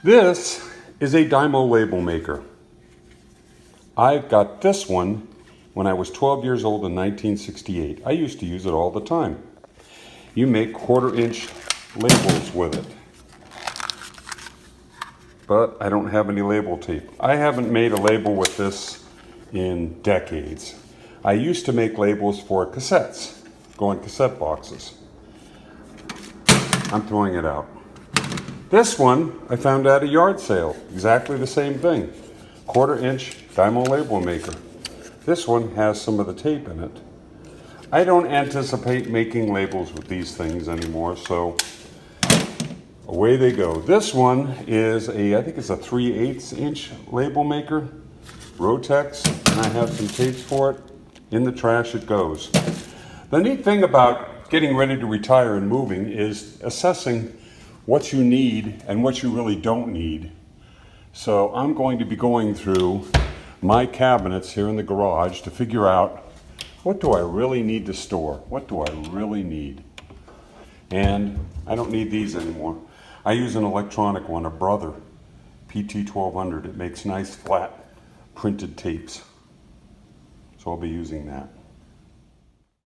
This is a Dymo label maker. I got this one when I was 12 years old in 1968. I used to use it all the time. You make 1/4-inch labels with it. But I don't have any label tape. I haven't made a label with this in decades. I used to make labels for cassettes, go in cassette boxes. I'm throwing it out. This one I found at a yard sale, exactly the same thing. 1/4-inch Dymo label maker. This one has some of the tape in it. I don't anticipate making labels with these things anymore, so away they go. This one is I think it's a 3/8 inch label maker, Rotex, and I have some tapes for it. In the trash it goes. The neat thing about getting ready to retire and moving is assessing what you need and what you really don't need. So I'm going to be going through my cabinets here in the garage to figure out, what do I really need to store? What do I really need? And I don't need these anymore. I use an electronic one, a Brother PT1200. It makes nice flat printed tapes. So I'll be using that.